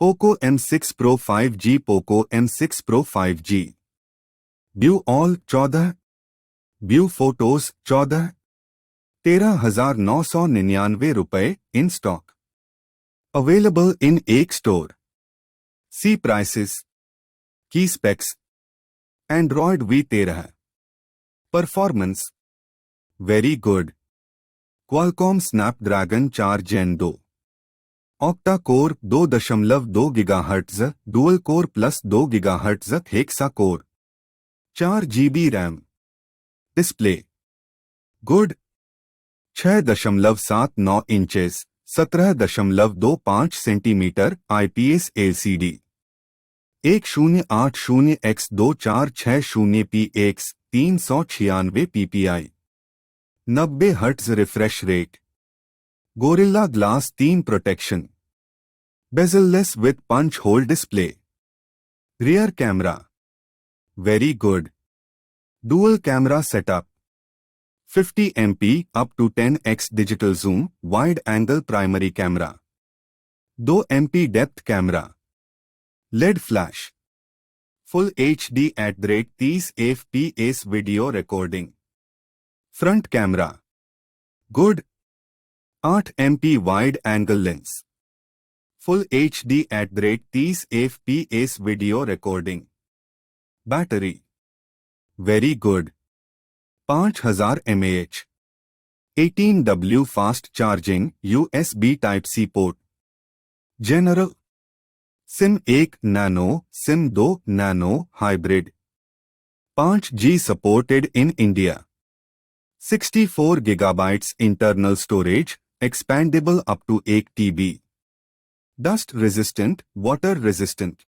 Poco M6 Pro 5G Poco M6 Pro 5G view all 14 view photos 14 13,999 in stock available in एक store see prices की specs android V13 performance very good Qualcomm Snapdragon 4 Gen 2 octa core 2.2 GHz dual core plus 2 GHz hexa core 4 GB RAM display good 6.79 inches 17.25 centimetre IPS LCD 1080x2460px 396 ppi 90 hertz refresh rate Gorilla glass 3 protection bezelless with punch hole display rear camera very good dual camera setup 50 MP up to 10x digital zoom wide angle primary camera 2 MP depth camera LED flash full HD at 30 fps video recording front camera good 8 MP wide angle lens full HD at 30 fps video recording battery very good 5000 mAh 18W fast charging USB Type-C port General SIM 1 Nano SIM 2 Nano Hybrid 5G supported in India 64 GB internal storage expandable up to 1 TB dust resistant water resistant